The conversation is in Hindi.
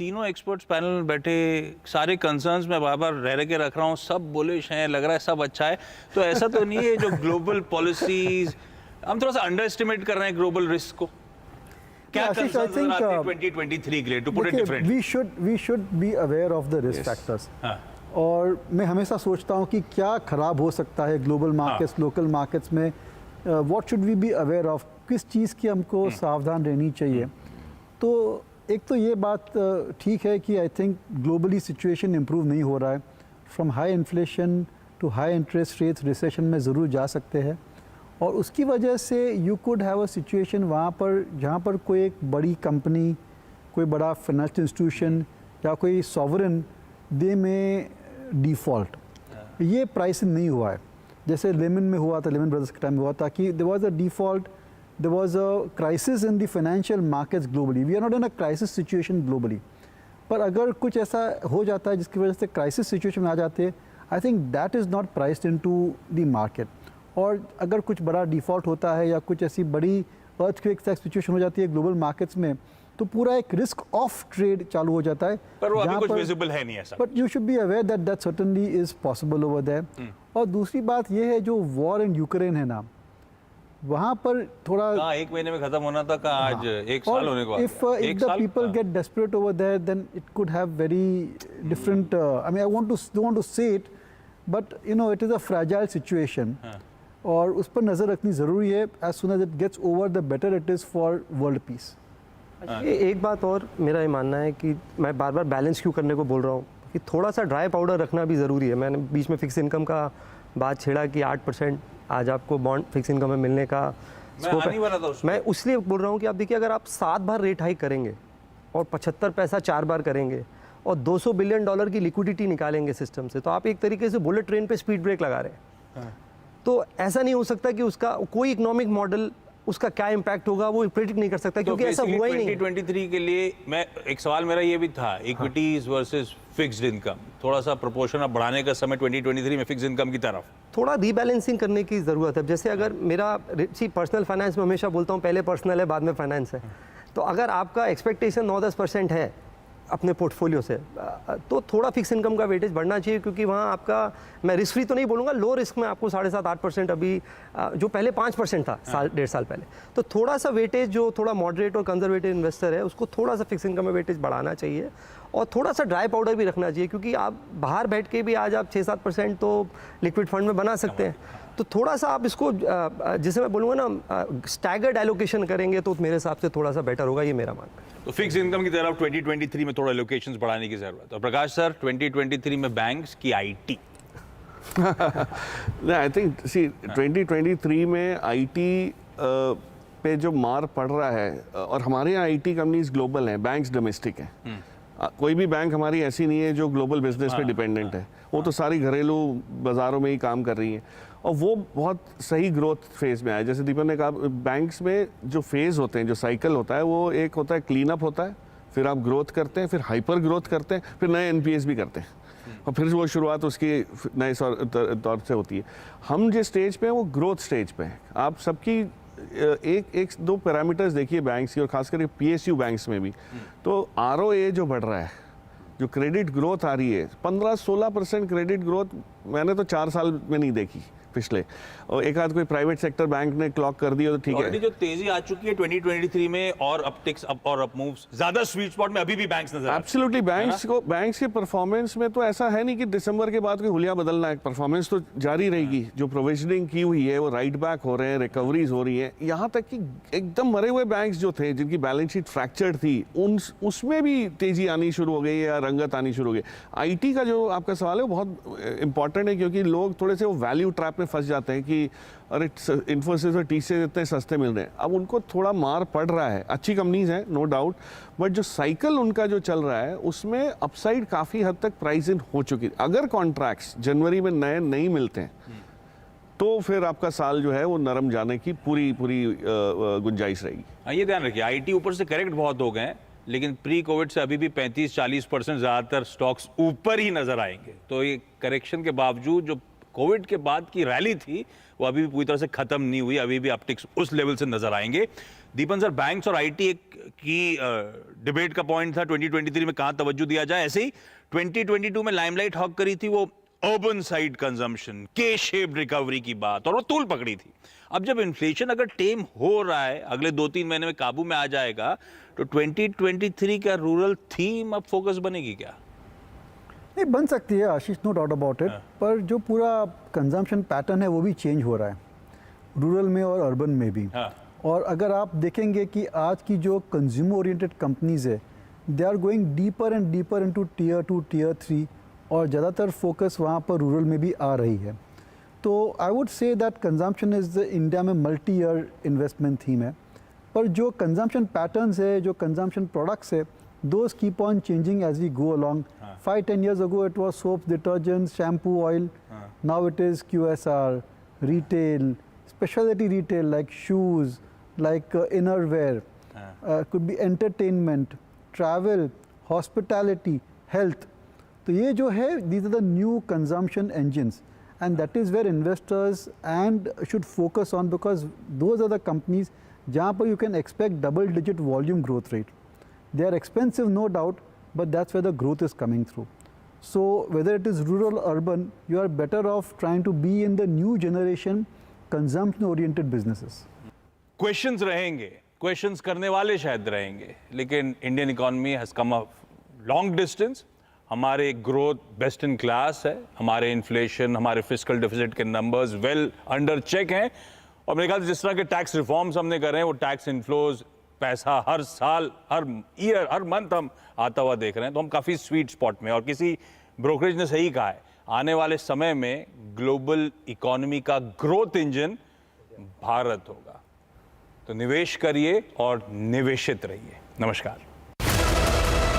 तीनों एक्सपर्ट्स पैनल में बैठे, सारे कंसर्न्स मैं बार बार रह के रख रहा हूँ, सब बुलिश हैं, लग रहा है सब अच्छा है, तो ऐसा तो नहीं है जो ग्लोबल पॉलिसीज हम थोड़ा सा अंडर एस्टिमेट कर रहे हैं ग्लोबल रिस्क को? क्या कंसर्न्स नजर आते हैं 2023 के लिए, to put it differently? We should be aware of the risk factors. और मैं हमेशा सोचता हूँ कि क्या खराब हो सकता है ग्लोबल मार्केट्स, लोकल मार्केट्स में, what should we be aware of, किस चीज़ की हमको सावधान रहनी चाहिए। तो एक तो ये बात ठीक है कि I think globally situation improve नहीं हो रहा है। From high inflation to high interest rates recession में ज़रूर जा सकते हैं, और उसकी वजह से you could have a situation वहाँ पर जहाँ पर कोई एक बड़ी कंपनी, कोई बड़ा फाइनेंशियल इंस्टीट्यूशन या कोई सॉवरन दे में डिफ़ॉल्ट। ये प्राइसिंग नहीं हुआ है, जैसे लेमन में हुआ था, लेमन ब्रदर्स के टाइम में हुआ था कि there was a default, there was a crisis in the financial markets globally. We are not in a crisis situation globally, पर अगर कुछ ऐसा हो जाता है जिसकी वजह से क्राइसिस सिचुएशन में आ जाते हैं, I think that is not priced into the market. और अगर कुछ बड़ा डिफ़ॉल्ट होता है या कुछ ऐसी बड़ी अर्थक्वेक सिचुएशन हो जाती है ग्लोबल मार्केट्स में, तो पूरा एक रिस्क ऑफ ट्रेड चालू हो जाता है, पर वो अभी कुछ विजिबल है नहीं ऐसा। But you should be aware that that certainly is possible over there. और दूसरी बात ये है, जो वॉर इन यूक्रेन है ना, वहाँ पर थोड़ा एक महीने में खत्म होना था, का आज एक साल होने को आ गया। If the people get desperate over there, then it could have very different, I mean I don't want to say it, but you know it is a fragile situation, और उस पर नज़र रखनी ज़रूरी है। As soon as it gets over, the better it is for world peace. एक बात और मेरा ये मानना है कि मैं बार बार बैलेंस क्यों करने को बोल रहा हूँ कि थोड़ा सा ड्राई पाउडर रखना भी ज़रूरी है। मैंने बीच में फिक्स इनकम का बात छेड़ा कि 8% आज आपको बॉन्ड फिक्स इनकम में मिलने का स्कोप है। मैं उसलिए बोल रहा हूँ कि आप देखिए, अगर आप 7 बार रेट हाइक करेंगे और 75 पैसा 4 बार करेंगे और $200 बिलियन की लिक्विडिटी निकालेंगे सिस्टम से, तो आप एक तरीके से बुलेट ट्रेन पे स्पीड ब्रेक लगा रहे हैं। तो ऐसा नहीं हो सकता कि उसका कोई इकोनॉमिक मॉडल, उसका क्या इम्पैक्ट होगा वो प्रेडिक्ट नहीं कर सकता, क्योंकि ऐसा हुआ ही नहीं। 2023 के लिए मैं एक सवाल मेरा ये भी था, इक्विटीज वर्सेस फिक्स्ड इनकम, थोड़ा सा प्रोपोर्शन अब बढ़ाने का समय 2023 में फिक्स्ड इनकम की तरफ थोड़ा रीबैलेंसिंग करने की ज़रूरत है। जैसे अगर मेरा पर्सनल फाइनेंस में हमेशा बोलता हूँ, पहले पर्सनल है बाद में फाइनेंस है, तो अगर आपका एक्सपेक्टेशन 9-10% है अपने पोर्टफोलियो से, तो थोड़ा फिक्स इनकम का वेटेज बढ़ना चाहिए, क्योंकि वहाँ आपका, मैं रिस्क फ्री तो नहीं बोलूँगा, लो रिस्क में आपको 7.5-8% अभी, जो पहले 5% था डेढ़ साल पहले, तो थोड़ा सा वेटेज जो थोड़ा मॉडरेट और कंजर्वेटिव इन्वेस्टर है उसको थोड़ा सा फिक्स इनकम में वेटेज बढ़ाना चाहिए, और थोड़ा सा ड्राई पाउडर भी रखना चाहिए, क्योंकि आप बाहर बैठ के भी आज आप 6-7% तो लिक्विड फंड में बना सकते हैं। तो थोड़ा सा आप इसको, जिसे मैं बोलूँगा ना, स्टैगर्ड एलोकेशन करेंगे तो मेरे हिसाब से थोड़ा सा बेटर होगा, ये मेरा मानना है। तो फिक्स इनकम की तरफ 2023 में थोड़ा एलोकेशंस बढ़ाने की जरूरत है। और प्रकाश सर, 2023 में बैंक्स की आईटी आई थिंक सी 2023 में आईटी पे जो मार पड़ रहा है, और हमारे यहाँ आईटी कंपनीज ग्लोबल हैं, बैंक्स डोमेस्टिक हैं। कोई भी बैंक हमारी ऐसी नहीं है जो ग्लोबल बिजनेस पे डिपेंडेंट है, वो तो सारी घरेलू बाज़ारों में ही काम कर रही हैं, और वो बहुत सही ग्रोथ फेज़ में आए। जैसे दीपक ने कहा, बैंक्स में जो फेज़ होते हैं, जो साइकिल होता है, वो एक होता है क्लीन अप होता है, फिर आप ग्रोथ करते हैं, फिर हाइपर ग्रोथ करते हैं, फिर नए एनपीएस भी करते हैं, और फिर वो शुरुआत उसकी नए तौर से होती है। हम जिस स्टेज पे हैं वो ग्रोथ स्टेज पे हैं। आप सबकी एक दो पैरामीटर्स देखिए बैंक्स की, और खासकर पीएसयू बैंक्स में भी, तो आरओए जो बढ़ रहा है, जो क्रेडिट ग्रोथ आ रही है, 15-16% क्रेडिट ग्रोथ मैंने तो 4 साल में नहीं देखी पिछले, और एक आध कोई प्राइवेट सेक्टर बैंक ने क्लॉक कर दिया तो ठीक है। जो तेजी आ चुकी है 2023 में, और अपटिक्स अप और अप मूव्स ज्यादा स्वीट स्पॉट में अभी भी बैंक्स नजर एब्सोल्युटली बैंक्स के परफॉर्मेंस में तो ऐसा है नहीं कि दिसंबर के बाद कोई हुलिया बदलना है, परफॉर्मेंस तो जारी रहेगी। जो प्रोविजनिंग की हुई है वो राइट बैक हो रहे हैं, रिकवरीज हो रही हैं, यहाँ तक कि एकदम मरे हुए बैंक्स जो थे जिनकी बैलेंस शीट फ्रैक्चर्ड थी, उसमें भी तेजी आनी शुरू हो गई या रंगत आनी शुरू हो गई। आईटी का जो आपका सवाल है वो बहुत इंपॉर्टेंट है, क्योंकि लोग थोड़े से वो वैल्यू ट्रैप में फंस जाते हैं कि अरे इन्फोसिस और टीसीएस इतने सस्ते मिल रहे हैं। अब उनको थोड़ा मार पड़ रहा है, अच्छी कंपनीज हैं नो डाउट, बट जो साइकिल उनका जो चल रहा है उसमें अपसाइड काफ़ी हद तक प्राइस इन हो चुकी है। अगर कॉन्ट्रैक्ट्स जनवरी में नए नहीं मिलते हैं तो फिर आपका साल जो है वो नरम जाने की पूरी गुंजाइश रहेगी। ये ध्यान रखिए, आईटी ऊपर से करेक्ट बहुत हो गए हैं, लेकिन प्री कोविड से अभी भी 35-40% ज़्यादातर स्टॉक्स ऊपर ही नजर आएंगे। तो ये करेक्शन के बावजूद जो कोविड के बाद की रैली थी वो अभी भी पूरी तरह से खत्म नहीं हुई, अभी भी अपटिक्स उस लेवल से नजर आएंगे। दीपन सर, बैंक्स और आईटी एक की डिबेट का पॉइंट था 2023 में कहां तवज्जो दिया जाए। ऐसे ही 2022 में लाइमलाइट हॉक करी थी वो अर्बन साइड कंजम्पशन, के शेप्ड रिकवरी की बात, और वो तूल पकड़ी थी। अब जब इन्फ्लेशन अगर टेम हो रहा है, अगले 2-3 महीने में काबू में आ जाएगा, तो 2023 का रूरल थीम अब फोकस बनेगी क्या? नहीं, बन सकती है आशीष, नो डाउट अबाउट इट, पर जो पूरा कंजम्पशन पैटर्न है वो भी चेंज हो रहा है रूरल में और अर्बन में भी। और अगर आप देखेंगे कि आज की जो कंज्यूमर ओरिएंटेड कंपनीज है, they are going deeper and deeper into tier 2, tier 3, और ज़्यादातर फोकस वहाँ पर रूरल में भी आ रही है। तो I would say that consumption is India में मल्टी ईयर इन्वेस्टमेंट थीम है, पर जो कंजम्पशन पैटर्न्स है, जो कंजम्पशन प्रोडक्ट्स है, those keep on changing as we go along. 5-10 years ago it was soap, detergents, shampoo, oil. Now it is QSR, retail, specialty retail like shoes, like innerwear, could be entertainment, travel, hospitality, health. तो ये जो है, these are the new consumption engines, and that is where investors and should focus on, because those are the companies जहाँ पर you can expect double-digit volume growth rate. They are expensive, no doubt, but that's where the growth is coming through. So whether it is rural or urban, you are better off trying to be in the new generation consumption-oriented businesses. Questions रहेंगे, क्वेश्चंस करने वाले शायद रहेंगे, लेकिन Indian economy has come a long distance. हमारे ग्रोथ बेस्ट इन क्लास है, हमारे इन्फ्लेशन, हमारे फिस्कल डेफिसिट के नंबर्स वेल अंडर चेक हैं, और मेरे ख्याल से जिस तरह के टैक्स रिफॉर्म्स हमने करे हैं, वो टैक्स इनफ्लोज, पैसा हर साल, हर ईयर, हर मंथ हम आता हुआ देख रहे हैं, तो हम काफ़ी स्वीट स्पॉट में। और किसी ब्रोकरेज ने सही कहा है, आने वाले समय में ग्लोबल इकोनॉमी का ग्रोथ इंजन भारत होगा। तो निवेश करिए और निवेशित रहिए। नमस्कार।